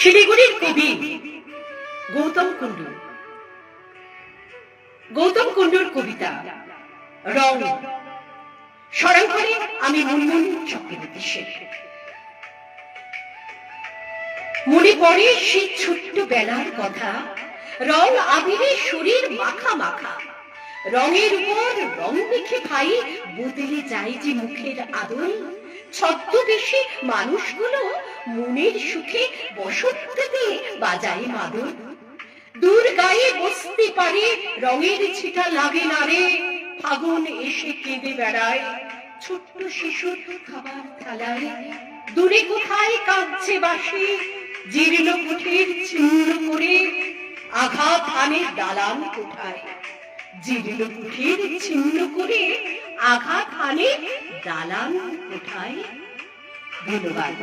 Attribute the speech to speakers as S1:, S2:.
S1: শিলিগুড়ির কবি গৌতম কুণ্ডু। গৌতম কুণ্ডুর কবিতা রং। স্মরণ আমি মুনমুন চক্রবর্তী শেখ। মনে পড়ে সেই ছোট্ট বেলার কথা, রং আবিরে শরীর মাখা মাখা, রঙের উপর রং মেখে ভাই বদলে যায় যে মুখের আদল। ছদ্মবেশী মানুষগুলো মনের সুখে বসন্তেতে বাজায় মাদল। দূর গায়ে বসতে পারে রঙের ছিটা লাগে না রে, ফাগুন এসে কেঁদে বেড়ায় ছোট্ট শিশুর খাবার থালায়। দূরে কোথায় কাঁদছে বাঁশি, জীর্ণ কুঠির ছিন্ন করে আঘাত হানে দালান কোঠায়। জীর্ণ কুঠির ছিন্ন করে আঘাত হানে দালান কোঠায়। ধন্যবাদ।